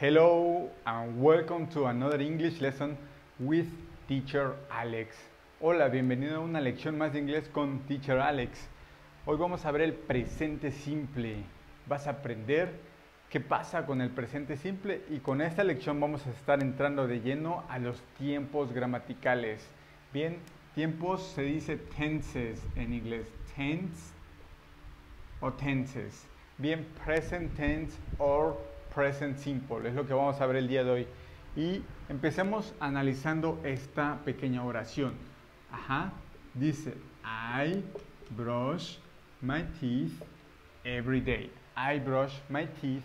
Hello and welcome to another English lesson with Teacher Alex. Hola, bienvenido a una lección más de inglés con Teacher Alex. Hoy vamos a ver el presente simple. Vas a aprender qué pasa con el presente simple y con esta lección vamos a estar entrando de lleno a los tiempos gramaticales. Bien, tiempos se dice tenses en inglés. Tense o tenses. Bien, present tense or present simple, es lo que vamos a ver el día de hoy. Y empecemos analizando esta pequeña oración. Dice, I brush my teeth every day. I brush my teeth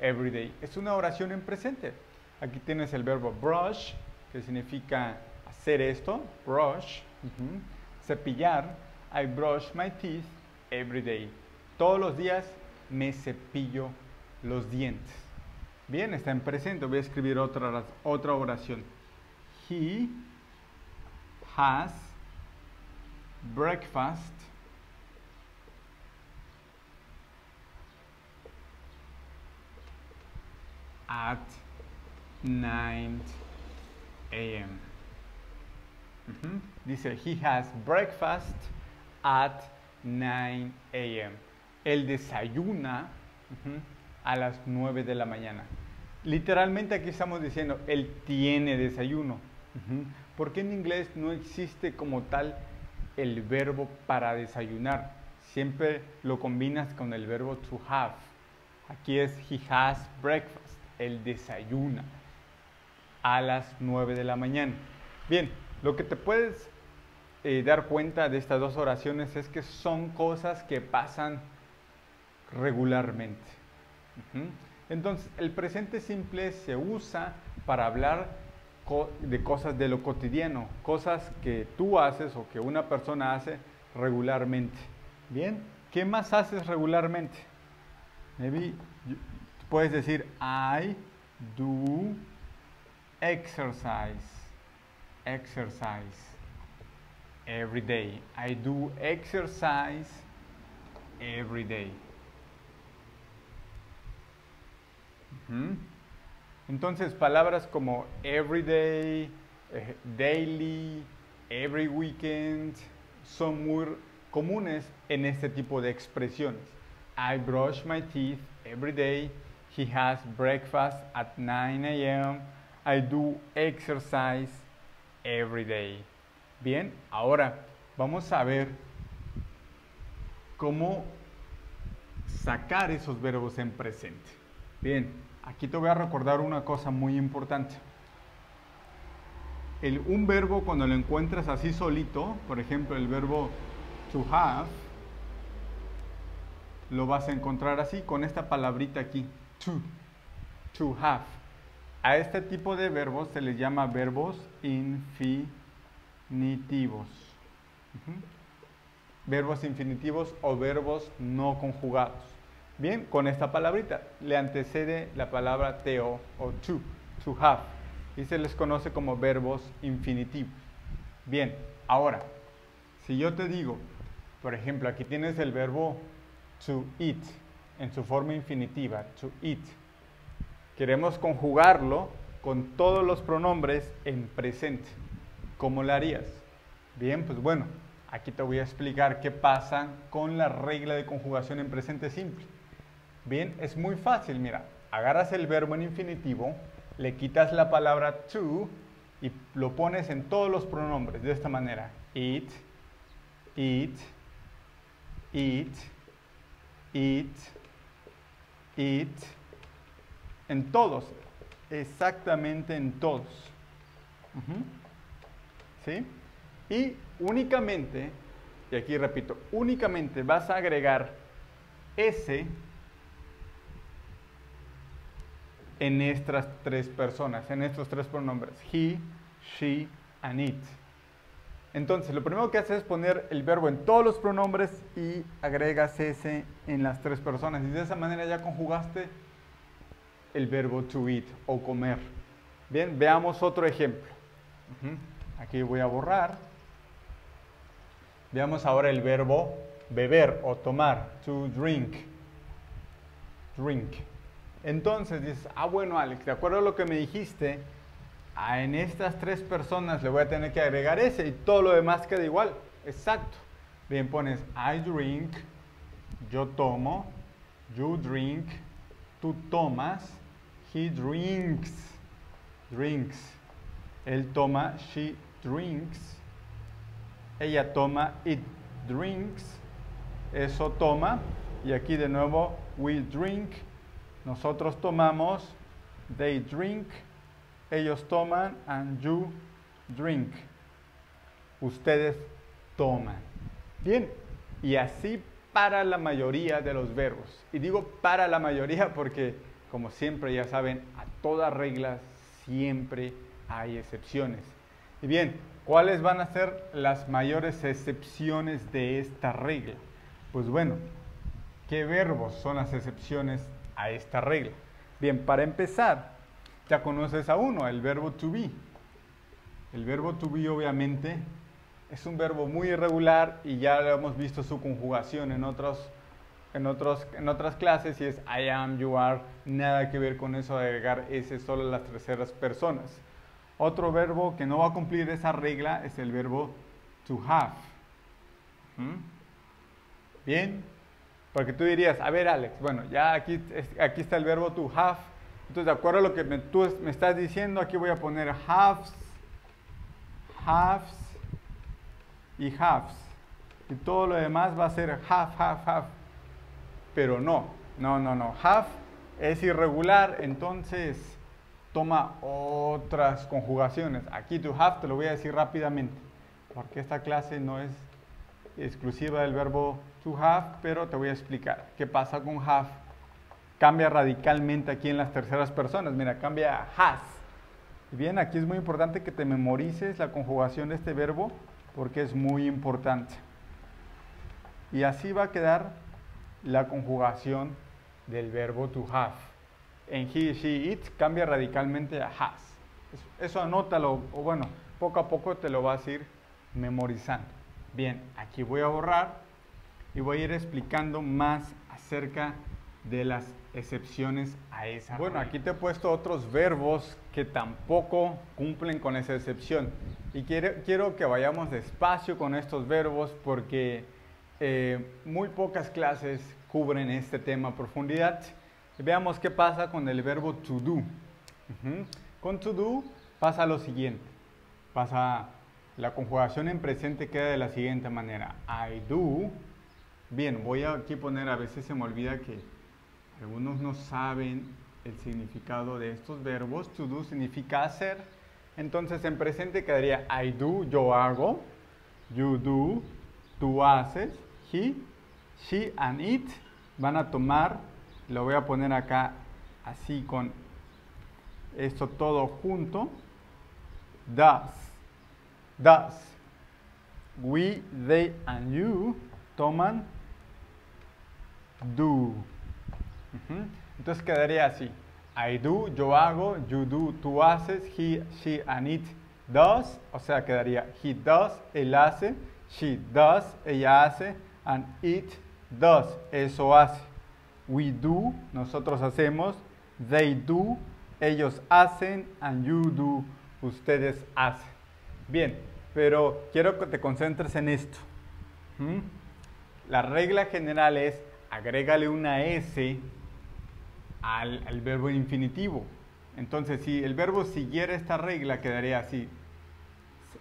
every day. Es una oración en presente. Aquí tienes el verbo brush, que significa hacer esto, brush, cepillar. I brush my teeth every day. Todos los días me cepillo los dientes. Bien, está en presente. Voy a escribir otra oración. He has breakfast at 9 a.m. Dice, he has breakfast at 9 a.m. Él desayuna a las 9 de la mañana. Literalmente aquí estamos diciendo, él tiene desayuno. Porque en inglés no existe como tal el verbo para desayunar. Siempre lo combinas con el verbo to have. Aquí es he has breakfast. Él desayuna a las 9 de la mañana. Bien, lo que te puedes dar cuenta de estas dos oraciones es que son cosas que pasan regularmente. Entonces, el presente simple se usa para hablar de cosas de lo cotidiano, cosas que tú haces o que una persona hace regularmente. Bien, ¿qué más haces regularmente? Maybe puedes decir, I do exercise every day. I do exercise every day. Entonces, palabras como everyday, daily, every weekend son muy comunes en este tipo de expresiones. I brush my teeth every day. He has breakfast at 9 a.m. I do exercise every day. Bien, ahora vamos a ver cómo sacar esos verbos en presente. Bien, aquí te voy a recordar una cosa muy importante. Un verbo cuando lo encuentras así solito, por ejemplo el verbo to have, lo vas a encontrar así con esta palabrita aquí, to have. A este tipo de verbos se les llama verbos infinitivos. Verbos infinitivos o verbos no conjugados. Bien, con esta palabrita le antecede la palabra to o to have, y se les conoce como verbos infinitivos. Bien, ahora, si yo te digo, por ejemplo, aquí tienes el verbo to eat en su forma infinitiva, to eat. Queremos conjugarlo con todos los pronombres en presente. ¿Cómo lo harías? Bien, pues bueno, aquí te voy a explicar qué pasa con la regla de conjugación en presente simple. Bien, es muy fácil, mira, agarras el verbo en infinitivo, le quitas la palabra to y lo pones en todos los pronombres de esta manera. Eat, eat, eat, eat, eat, en todos, exactamente en todos. ¿Sí? Y únicamente, y aquí repito, únicamente vas a agregar S en estas tres personas, en estos tres pronombres, he, she, and it. Entonces, lo primero que haces es poner el verbo en todos los pronombres y agregas ese en las tres personas. Y de esa manera ya conjugaste el verbo to eat o comer. Bien, veamos otro ejemplo. Aquí voy a borrar. Veamos ahora el verbo beber o tomar, to drink. Drink. Entonces dices, ah, bueno, Alex, de acuerdo a lo que me dijiste, en estas 3 personas le voy a tener que agregar ese y todo lo demás queda igual. Exacto. Bien, pones I drink, yo tomo, you drink, tú tomas, he drinks, él toma, she drinks, ella toma, it drinks, eso toma, y aquí de nuevo, we drink, nosotros tomamos, they drink, ellos toman, and you drink, ustedes toman. Bien, y así para la mayoría de los verbos. Y digo para la mayoría porque, como siempre ya saben, a toda regla siempre hay excepciones. Y bien, ¿cuáles van a ser las mayores excepciones de esta regla? Pues bueno, ¿qué verbos son las excepciones a esta regla? Bien, para empezar, ya conoces a uno, el verbo to be. El verbo to be obviamente es un verbo muy irregular y ya lo hemos visto su conjugación en otras clases y es I am, you are, nada que ver con eso de agregar ese solo a las terceras personas. Otro verbo que no va a cumplir esa regla es el verbo to have. Bien, porque tú dirías, a ver Alex, bueno, ya aquí está el verbo to have, entonces de acuerdo a lo que tú me estás diciendo, aquí voy a poner haves y haves, y todo lo demás va a ser have, pero no, have es irregular, entonces toma otras conjugaciones. Aquí to have te lo voy a decir rápidamente, porque esta clase no es exclusiva del verbo to have, pero te voy a explicar qué pasa con have. Cambia radicalmente aquí en las terceras personas, mira, cambia a has. Y bien, aquí es muy importante que te memorices la conjugación de este verbo, porque es muy importante. Y así va a quedar la conjugación del verbo to have. En he, she, it cambia radicalmente a has. Eso anótalo, o bueno, poco a poco te lo vas a ir memorizando. Bien, aquí voy a borrar y voy a ir explicando más acerca de las excepciones a esa regla. Bueno, aquí te he puesto otros verbos que tampoco cumplen con esa excepción. Y quiero que vayamos despacio con estos verbos porque muy pocas clases cubren este tema a profundidad. Veamos qué pasa con el verbo to do. Con to do pasa lo siguiente. La conjugación en presente queda de la siguiente manera. I do. Bien, voy a aquí poner, a veces se me olvida que algunos no saben el significado de estos verbos. To do significa hacer. Entonces en presente quedaría I do, yo hago. You do, tú haces. He, she and it van a tomar, lo voy a poner acá así con esto todo junto. Does. We, they and you toman do. Entonces quedaría así. I do, yo hago, you do, tú haces, he, she and it does, o sea quedaría he does, él hace, she does, ella hace, and it does, eso hace. We do, nosotros hacemos, they do, ellos hacen, and you do, ustedes hacen. Bien, pero quiero que te concentres en esto. La regla general es agrégale una S al verbo infinitivo. Entonces, si el verbo siguiera esta regla, quedaría así.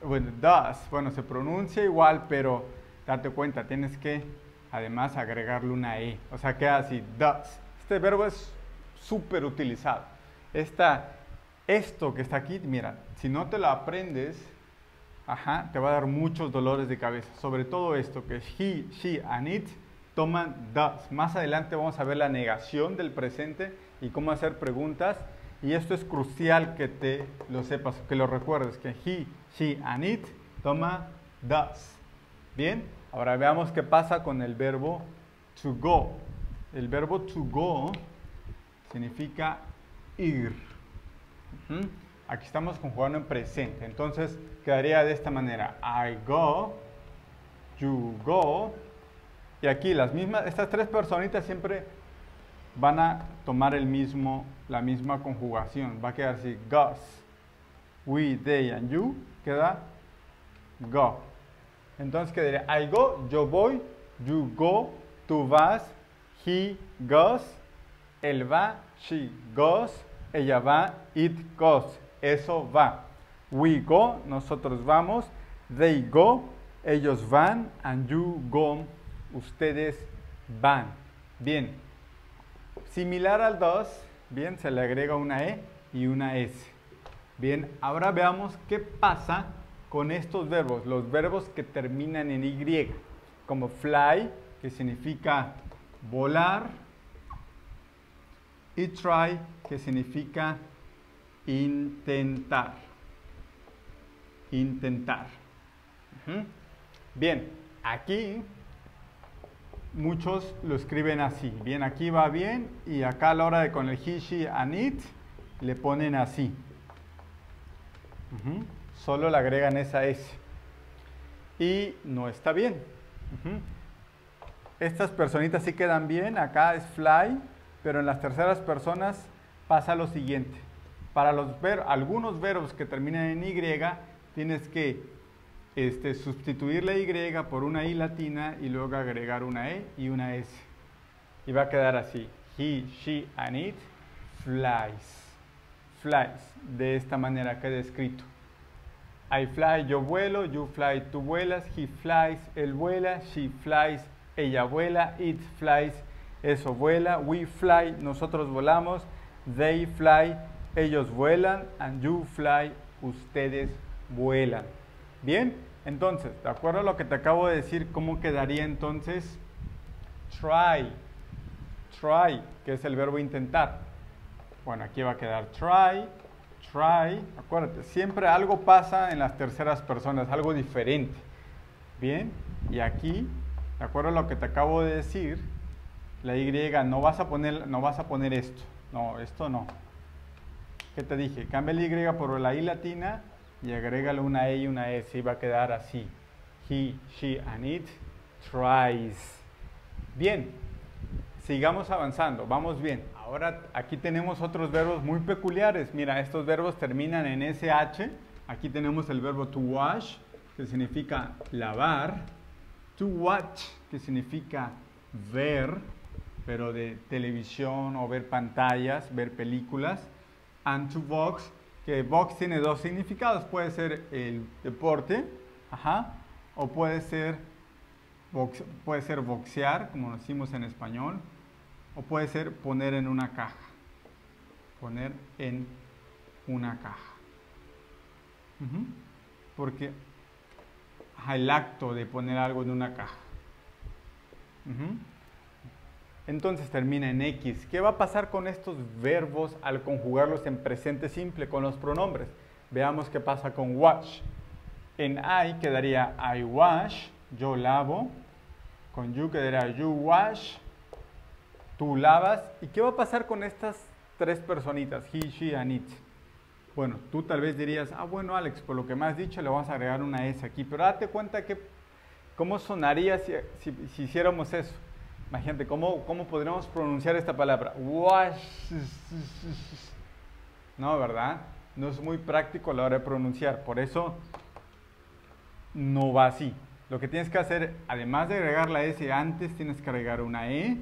Bueno, does, bueno, se pronuncia igual, pero date cuenta, tienes que además agregarle una E. O sea, queda así, does. Este verbo es súper utilizado. Esto que está aquí, mira, si no te lo aprendes, te va a dar muchos dolores de cabeza. Sobre todo esto, que es he, she and it, toman does. Más adelante vamos a ver la negación del presente y cómo hacer preguntas. Y esto es crucial que te lo sepas, que lo recuerdes, que he, she and it toma does. Bien, ahora veamos qué pasa con el verbo to go. El verbo to go significa ir. Aquí estamos conjugando en presente, entonces quedaría de esta manera. I go, you go. Y aquí estas 3 personitas siempre van a tomar la misma conjugación. Va a quedar así, goes. We, they, and you, queda go. Entonces quedaría, I go, yo voy, you go, tú vas, he goes, él va, she goes, ella va, it goes, eso va. We go, nosotros vamos, they go, ellos van, and you go, ustedes van. Bien, similar al does, bien, se le agrega una E y una S. Bien, ahora veamos qué pasa con estos verbos, los verbos que terminan en Y, como fly, que significa volar, y try, que significa intentar. Intentar. Bien, aquí muchos lo escriben así. Bien, aquí va bien y acá a la hora de con el he, she, and it le ponen así. Solo le agregan esa S. Y no está bien. Estas personitas sí quedan bien. Acá es fly, pero en las terceras personas pasa lo siguiente. Para algunos verbos que terminan en Y, tienes que sustituir la Y por una I latina y luego agregar una E y una S. Y va a quedar así. He, she, and it flies. Flies. De esta manera queda escrito. I fly, yo vuelo, you fly, tú vuelas, he flies, él vuela, she flies, ella vuela, it flies, eso vuela, we fly, nosotros volamos, they fly, ellos vuelan, and you fly, ustedes vuelan. Bien, entonces, de acuerdo a lo que te acabo de decir, ¿cómo quedaría entonces? Try, que es el verbo intentar. Bueno, aquí va a quedar try, acuérdate, siempre algo pasa en las terceras personas, algo diferente. Bien, y aquí, de acuerdo a lo que te acabo de decir, la Y no vas a poner esto. No, esto no. ¿Qué te dije? Cambia la Y por la I latina y agrégale una E y una S y va a quedar así. He, she, and it tries. Bien, sigamos avanzando, vamos bien. Ahora aquí tenemos otros verbos muy peculiares. Mira, estos verbos terminan en SH. Aquí tenemos el verbo to wash, que significa lavar. To watch, que significa ver, pero de televisión o ver pantallas, ver películas. And to box, que box tiene dos significados. Puede ser el deporte, o puede ser boxear, como lo decimos en español. O puede ser poner en una caja. Poner en una caja. Porque el acto de poner algo en una caja. Entonces termina en X. ¿Qué va a pasar con estos verbos al conjugarlos en presente simple con los pronombres? Veamos qué pasa con wash. En I quedaría I wash, yo lavo. Con you quedaría you wash, tú lavas. ¿Y qué va a pasar con estas tres personitas? He, she, and it. Bueno, tú tal vez dirías, bueno Alex, por lo que me has dicho le vamos a agregar una S aquí. Pero date cuenta que cómo sonaría si hiciéramos eso. Imagínate, ¿cómo podríamos pronunciar esta palabra? Wash. No, ¿verdad? No es muy práctico a la hora de pronunciar. Por eso no va así. Lo que tienes que hacer, además de agregar la S antes, tienes que agregar una E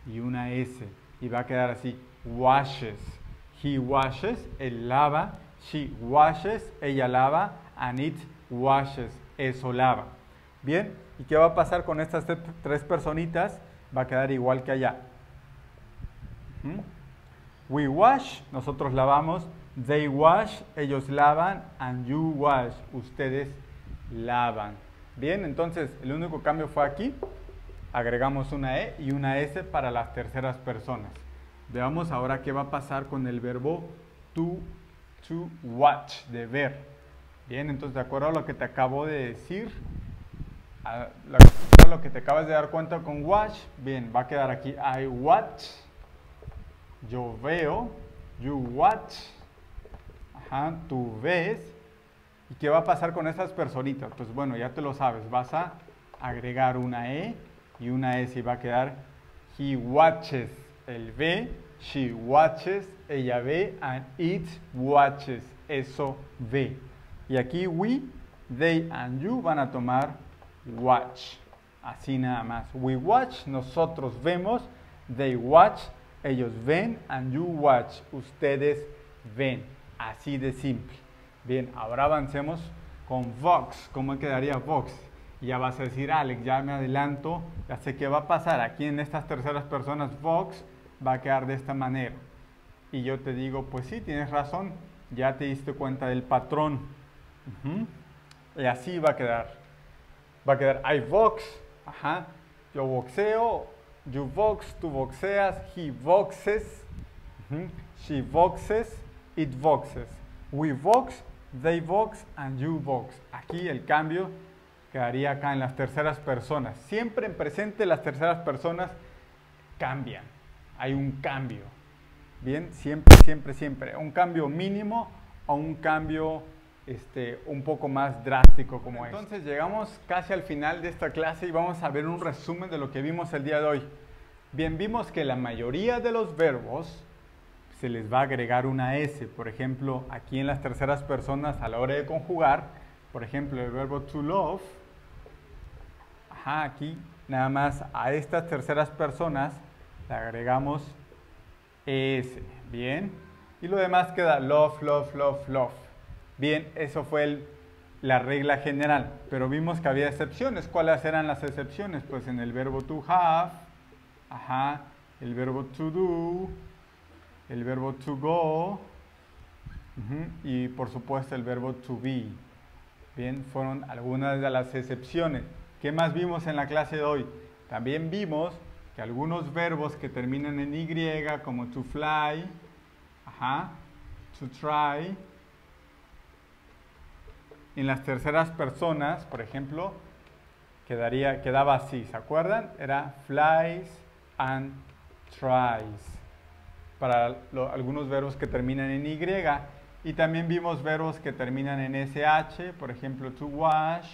y una S. Y va a quedar así. Washes. He washes. Él lava. She washes. Ella lava. And it washes. Eso lava. Bien. ¿Y qué va a pasar con estas tres personitas? Va a quedar igual que allá. We wash. Nosotros lavamos. They wash. Ellos lavan. And you wash. Ustedes lavan. Bien, entonces el único cambio fue aquí. Agregamos una E y una S para las terceras personas. Veamos ahora qué va a pasar con el verbo to watch, de ver. Bien, entonces de acuerdo a lo que te acabo de decir, a lo que te acabas de dar cuenta con watch, bien, va a quedar aquí I watch, yo veo, you watch, tú ves. ¿Y qué va a pasar con estas personitas? Pues bueno, ya te lo sabes, vas a agregar una E y una S y va a quedar he watches. él ve, she watches, ella ve, and it watches, eso ve. Y aquí we, they and you van a tomar watch, así nada más. We watch, nosotros vemos, they watch, ellos ven, and you watch, ustedes ven, así de simple. Bien, ahora avancemos con Vox. ¿Cómo quedaría Vox? Y ya vas a decir, Alex, ya me adelanto, ya sé qué va a pasar. Aquí en estas terceras personas, Vox va a quedar de esta manera. Y yo te digo, pues sí, tienes razón, ya te diste cuenta del patrón. Y así va a quedar. Va a quedar I vox, ajá, yo boxeo, you vox, tú boxeas, he voxes, she voxes, it voxes. We vox, they vox, and you vox. Aquí el cambio quedaría acá en las terceras personas. Siempre en presente las terceras personas cambian. Hay un cambio. Bien, siempre, siempre, siempre. Un cambio mínimo o un cambio un poco más drástico como este. Entonces llegamos casi al final de esta clase y vamos a ver un resumen de lo que vimos el día de hoy. Bien, vimos que la mayoría de los verbos se les va a agregar una S. Por ejemplo, aquí en las terceras personas a la hora de conjugar, por ejemplo, el verbo to love, aquí nada más a estas terceras personas le agregamos S. Bien, y lo demás queda love, love, love, love. Bien, eso fue la regla general, pero vimos que había excepciones. ¿Cuáles eran las excepciones? Pues en el verbo to have, el verbo to do, el verbo to go, y por supuesto el verbo to be. Bien, fueron algunas de las excepciones. ¿Qué más vimos en la clase de hoy? También vimos que algunos verbos que terminan en Y, como to fly, to try, en las terceras personas, por ejemplo, quedaba así, ¿se acuerdan? Era flies and tries, para algunos verbos que terminan en Y. Y también vimos verbos que terminan en SH, por ejemplo, to wash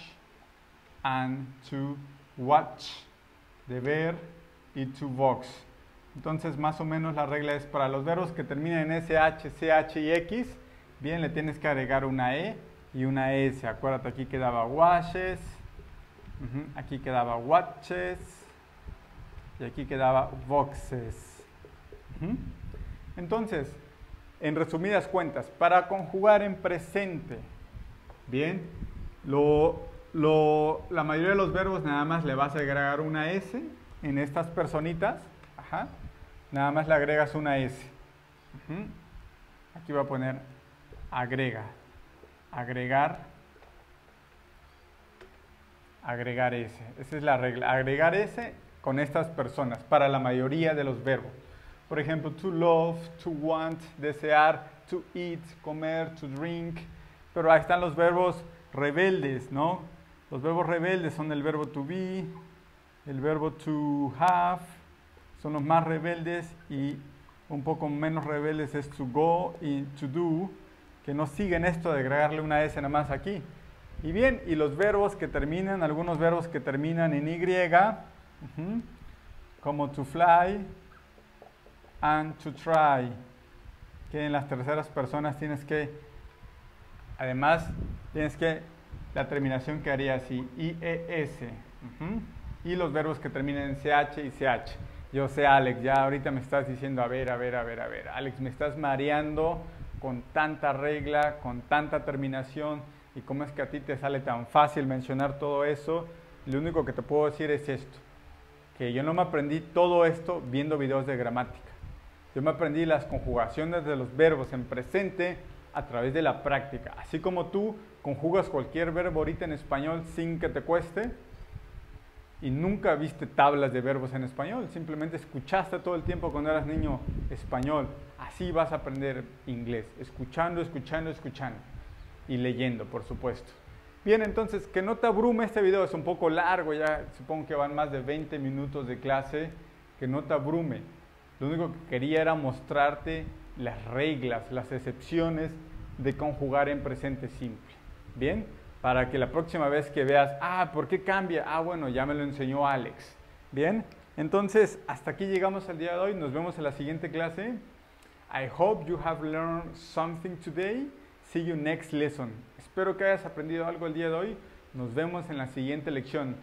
and to watch, de ver, y to box. Entonces, más o menos la regla es para los verbos que terminan en SH, CH y X, bien, le tienes que agregar una E y una S. Acuérdate, aquí quedaba washes, aquí quedaba watches, y aquí quedaba boxes. Entonces, en resumidas cuentas, para conjugar en presente, bien, la mayoría de los verbos nada más le vas a agregar una S en estas personitas, nada más le agregas una S. Aquí voy a poner agrega, agregar S. Esa es la regla, agregar S con estas personas para la mayoría de los verbos. Por ejemplo, to love, to want, desear, to eat, comer, to drink. Pero ahí están los verbos rebeldes, ¿no? Los verbos rebeldes son el verbo to be, el verbo to have, son los más rebeldes, y un poco menos rebeldes es to go y to do, que no siguen esto de agregarle una S nada más aquí. Y bien, y los verbos que terminan, algunos verbos que terminan en Y, como to fly and to try, que en las terceras personas la terminación quedaría así, IES. Y los verbos que terminan en CH y CH. Yo sé, Alex, ya ahorita me estás diciendo, a ver, Alex, me estás mareando con tanta regla, con tanta terminación, y cómo es que a ti te sale tan fácil mencionar todo eso. Lo único que te puedo decir es esto, que yo no me aprendí todo esto viendo videos de gramática. Yo me aprendí las conjugaciones de los verbos en presente a través de la práctica. Así como tú conjugas cualquier verbo ahorita en español sin que te cueste, y nunca viste tablas de verbos en español, simplemente escuchaste todo el tiempo cuando eras niño español. Así vas a aprender inglés, escuchando, y leyendo, por supuesto. Bien, entonces, que no te abrume este video, es un poco largo, ya supongo que van más de 20 minutos de clase, que no te abrume. Lo único que quería era mostrarte las reglas, las excepciones de conjugar en presente simple. Bien, para que la próxima vez que veas, ¿por qué cambia? Bueno, ya me lo enseñó Alex. Bien, Entonces, hasta aquí llegamos al día de hoy. Nos vemos en la siguiente clase. I hope you have learned something today. See you next lesson. Espero que hayas aprendido algo el día de hoy. Nos vemos en la siguiente lección.